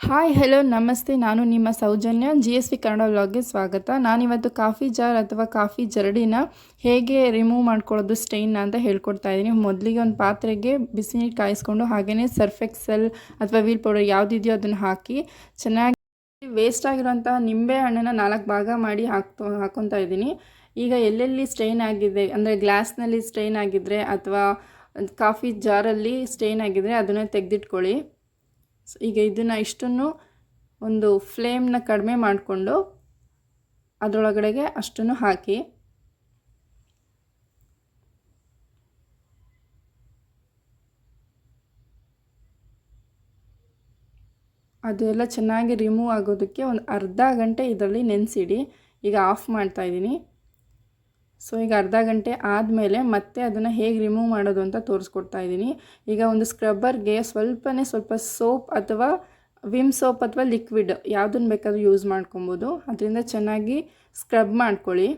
Hi hello ನಮಸ್ತೆ. ನಾನು ನಿಮ್ಮ ಸೌಜನ್ಯ. GSV ಕನ್ನಡ ವ್ಲಾಗ್ಗೆ ಸ್ವಾಗತ. ನಾನಿವತ್ತು ಕಾಫಿ ಜಾರ್ ಅಥವಾ ಕಾಫಿ ಜರಡಿನ ಹೇಗೆ ರಿಮೂವ್ ಮಾಡ್ಕೊಳ್ಳೋದು ಸ್ಟೈನ್ನ ಅಂತ ಹೇಳ್ಕೊಡ್ತಾ ಇದ್ದೀನಿ. ಮೊದಲಿಗೆ ಒಂದು ಪಾತ್ರೆಗೆ ಬಿಸಿ ನೀರು ಕಾಯಿಸ್ಕೊಂಡು ಹಾಗೆಯೇ ಸರ್ಫ್ ಎಕ್ಸೆಲ್ ಅಥವಾ ವೀಲ್ ಪೌಡರ್ ಯಾವುದಿದೆಯೋ ಅದನ್ನು ಹಾಕಿ ಚೆನ್ನಾಗಿ ವೇಸ್ಟ್ ಆಗಿರೋಂಥ ನಿಂಬೆ ಹಣ್ಣನ್ನು 4 ಭಾಗ ಮಾಡಿ ಹಾಕ್ಕೊತಾ ಇದ್ದೀನಿ. ಈಗ ಎಲ್ಲೆಲ್ಲಿ ಸ್ಟೈನ್ ಆಗಿದೆ ಅಂದರೆ ಗ್ಲಾಸ್ನಲ್ಲಿ ಸ್ಟೈನ್ ಆಗಿದ್ದರೆ ಅಥವಾ ಕಾಫಿ ಜಾರಲ್ಲಿ ಸ್ಟೈನ್ ಆಗಿದ್ದರೆ ಅದನ್ನು ತೆಗೆದಿಟ್ಕೊಳ್ಳಿ. ಈಗ ಇದನ್ನು ಇಷ್ಟನ್ನು ಒಂದು ಫ್ಲೇಮ್ನ ಕಡಿಮೆ ಮಾಡಿಕೊಂಡು ಅದರೊಳಗಡೆಗೆ ಅಷ್ಟನ್ನು ಹಾಕಿ ಅದೆಲ್ಲ ಚೆನ್ನಾಗಿ ರಿಮೂವ್ ಆಗೋದಕ್ಕೆ ಒಂದು ಅರ್ಧ ಗಂಟೆ ಇದರಲ್ಲಿ ನೆನೆಸಿಡಿ. ಈಗ ಆಫ್ ಮಾಡ್ತಾ ಇದ್ದೀನಿ. ಸೊ ಈಗ ಅರ್ಧ ಗಂಟೆ ಆದಮೇಲೆ ಮತ್ತೆ ಅದನ್ನು ಹೇಗೆ ರಿಮೂವ್ ಮಾಡೋದು ಅಂತ ತೋರಿಸ್ಕೊಡ್ತಾ ಇದ್ದೀನಿ. ಈಗ ಒಂದು ಸ್ಕ್ರಬ್ಬರ್ಗೆ ಸ್ವಲ್ಪ ಸೋಪ್ ಅಥವಾ ವಿಮ್ ಸೋಪ್ ಅಥವಾ ಲಿಕ್ವಿಡ್ ಯಾವುದನ್ನು ಬೇಕಾದರೂ ಯೂಸ್ ಮಾಡ್ಕೊಬೋದು. ಅದರಿಂದ ಚೆನ್ನಾಗಿ ಸ್ಕ್ರಬ್ ಮಾಡ್ಕೊಳ್ಳಿ.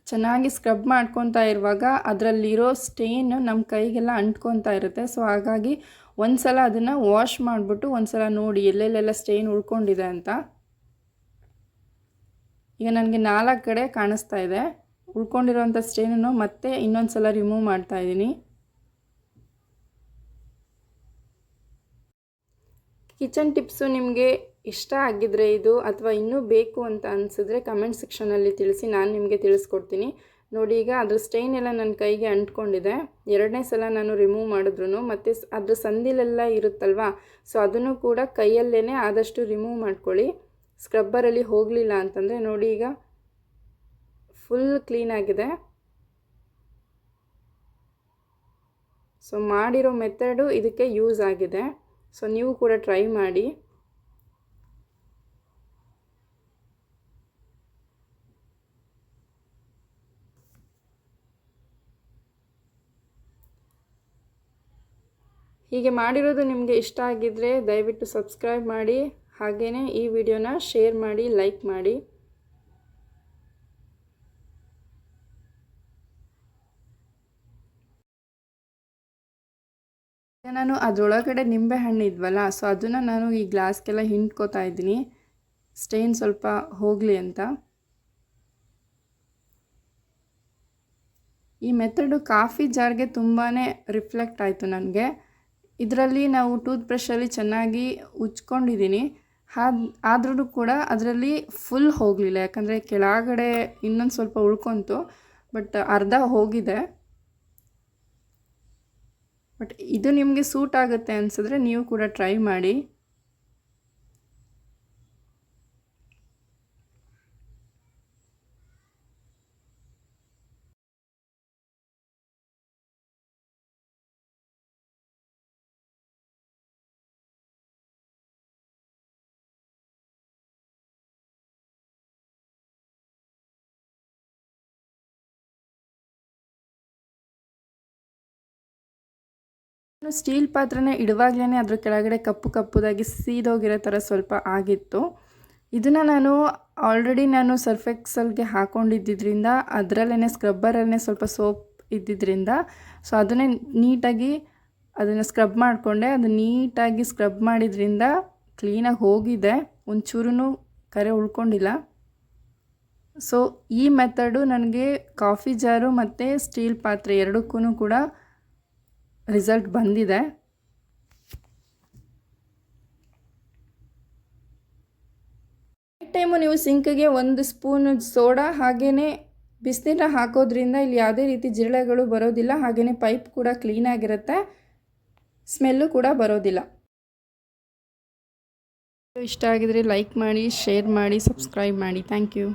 ಚೆನ್ನಾಗಿ ಸ್ಕ್ರಬ್ ಮಾಡ್ಕೊತಾ ಇರುವಾಗ ಅದರಲ್ಲಿರೋ ಸ್ಟೇನ್ ನಮ್ಮ ಕೈಗೆಲ್ಲ ಅಂಟ್ಕೊತಾ ಇರುತ್ತೆ. ಸೊ ಹಾಗಾಗಿ ಒಂದು ಸಲ ಅದನ್ನು ವಾಶ್ ಮಾಡಿಬಿಟ್ಟು ಒಂದು ಸಲ ನೋಡಿ ಎಲ್ಲೆಲ್ಲೆಲ್ಲ ಸ್ಟೇನ್ ಉಳ್ಕೊಂಡಿದೆ ಅಂತ. ಈಗ ನನಗೆ 4 ಕಡೆ ಕಾಣಿಸ್ತಾ ಇದೆ. ಉಳ್ಕೊಂಡಿರೋಂಥ ಸ್ಟೇನನ್ನು ಮತ್ತೆ ಇನ್ನೊಂದು ಸಲ ರಿಮೂವ್ ಮಾಡ್ತಾಯಿದ್ದೀನಿ. ಕಿಚನ್ ಟಿಪ್ಸು ನಿಮಗೆ ಇಷ್ಟ ಆಗಿದ್ದರೆ ಇದು ಅಥವಾ ಇನ್ನೂ ಬೇಕು ಅಂತ ಅನಿಸಿದ್ರೆ ಕಮೆಂಟ್ ಸೆಕ್ಷನಲ್ಲಿ ತಿಳಿಸಿ, ನಾನು ನಿಮಗೆ ತಿಳಿಸ್ಕೊಡ್ತೀನಿ. ನೋಡಿ ಈಗ ಅದ್ರ ಸ್ಟೈನ್ ಎಲ್ಲ ನನ್ನ ಕೈಗೆ ಅಂಟ್ಕೊಂಡಿದೆ. 2ನೇ ಸಲ ನಾನು ರಿಮೂವ್ ಮಾಡಿದ್ರು ಮತ್ತು ಅದ್ರ ಸಂದಿಲೆಲ್ಲ ಇರುತ್ತಲ್ವ, ಸೊ ಅದನ್ನು ಕೂಡ ಕೈಯಲ್ಲೇ ಆದಷ್ಟು ರಿಮೂವ್ ಮಾಡ್ಕೊಳ್ಳಿ. ಸ್ಕ್ರಬ್ಬರಲ್ಲಿ ಹೋಗಲಿಲ್ಲ ಅಂತಂದರೆ ನೋಡಿ ಈಗ ಫುಲ್ ಕ್ಲೀನಾಗಿದೆ. ಸೊ ಮಾಡಿರೋ ಮೆಥಡು ಇದಕ್ಕೆ ಯೂಸ್ ಆಗಿದೆ. ಸೊ ನೀವು ಕೂಡ ಟ್ರೈ ಮಾಡಿ. ಹೀಗೆ ಮಾಡಿರೋದು ನಿಮಗೆ ಇಷ್ಟ ಆಗಿದ್ದರೆ ದಯವಿಟ್ಟು ಸಬ್ಸ್ಕ್ರೈಬ್ ಮಾಡಿ, ಹಾಗೆಯೇ ಈ ವಿಡಿಯೋನ ಶೇರ್ ಮಾಡಿ, ಲೈಕ್ ಮಾಡಿ. ನಾನು ಅದರೊಳಗಡೆ ನಿಂಬೆ ಹಣ್ಣು ಇದ್ವಲ್ಲ, ಸೊ ಅದನ್ನು ನಾನು ಈ ಗ್ಲಾಸ್ಗೆಲ್ಲ ಹಿಂಡ್ಕೋತಾ ಇದ್ದೀನಿ ಸ್ಟೈನ್ ಸ್ವಲ್ಪ ಹೋಗಲಿ ಅಂತ. ಈ ಮೆಥಡು ಕಾಫಿ ಜಾರ್ಗೆ ತುಂಬಾ ರಿಫ್ಲೆಕ್ಟ್ ಆಯಿತು ನನಗೆ. ಇದರಲ್ಲಿ ನಾವು ಟೂತ್ ಬ್ರಷಲ್ಲಿ ಚೆನ್ನಾಗಿ ಉಜ್ಕೊಂಡಿದ್ದೀನಿ, ಆದ್ರೂ ಕೂಡ ಅದರಲ್ಲಿ ಫುಲ್ ಹೋಗಲಿಲ್ಲ. ಯಾಕಂದರೆ ಕೆಳಗಡೆ ಇನ್ನೊಂದು ಸ್ವಲ್ಪ ಉಳ್ಕೊತು, ಬಟ್ ಅರ್ಧ ಹೋಗಿದೆ. ಬಟ್ ಇದು ನಿಮಗೆ ಸೂಟ್ ಆಗುತ್ತೆ ಅನಿಸಿದ್ರೆ ನೀವು ಕೂಡ ಟ್ರೈ ಮಾಡಿ. ಸ್ಟೀಲ್ ಪಾತ್ರೆನ ಇಡುವಾಗಲೇ ಅದ್ರ ಕೆಳಗಡೆ ಕಪ್ಪುದಾಗಿ ಸೀದೋಗಿರೋ ಥರ ಸ್ವಲ್ಪ ಆಗಿತ್ತು. ಇದನ್ನು ನಾನು ಸರ್ಫ್ ಎಕ್ಸೆಲ್ಗೆ ಹಾಕ್ಕೊಂಡಿದ್ದರಿಂದ ಅದರಲ್ಲೇ ಸ್ಕ್ರಬ್ಬರಲ್ಲೇ ಸ್ವಲ್ಪ ಸೋಪ್ ಇದ್ದಿದ್ದರಿಂದ ಸೊ ಅದನ್ನೇ ನೀಟಾಗಿ ಅದನ್ನು ಸ್ಕ್ರಬ್ ಮಾಡಿಕೊಂಡೆ. ಅದು ನೀಟಾಗಿ ಸ್ಕ್ರಬ್ ಮಾಡಿದ್ರಿಂದ ಕ್ಲೀನಾಗಿ ಹೋಗಿದೆ, ಒಂಚೂರು ಕರೆ ಉಳ್ಕೊಂಡಿಲ್ಲ. ಸೊ ಈ ಮೆಥಡು ನನಗೆ ಕಾಫಿ ಜಾರು ಮತ್ತು ಸ್ಟೀಲ್ ಪಾತ್ರೆ ಎರಡಕ್ಕೂ ಕೂಡ ರಿಸಲ್ಟ್ ಬಂದಿದೆ. ಟೈಮು ನೀವು ಸಿಂಕ್ಗೆ 1 ಸ್ಪೂನ್ ಸೋಡಾ ಹಾಗೆಯೇ ಬಿಸಿನೀರನ್ನ ಹಾಕೋದ್ರಿಂದ ಇಲ್ಲಿ ಯಾವುದೇ ರೀತಿ ಜಿರಳೆಗಳು ಬರೋದಿಲ್ಲ, ಹಾಗೆಯೇ ಪೈಪ್ ಕೂಡ ಕ್ಲೀನಾಗಿರುತ್ತೆ, ಸ್ಮೆಲ್ಲು ಕೂಡ ಬರೋದಿಲ್ಲ. ಇಷ್ಟ ಆಗಿದರೆ ಲೈಕ್ ಮಾಡಿ, ಶೇರ್ ಮಾಡಿ, ಸಬ್ಸ್ಕ್ರೈಬ್ ಮಾಡಿ. Thank you.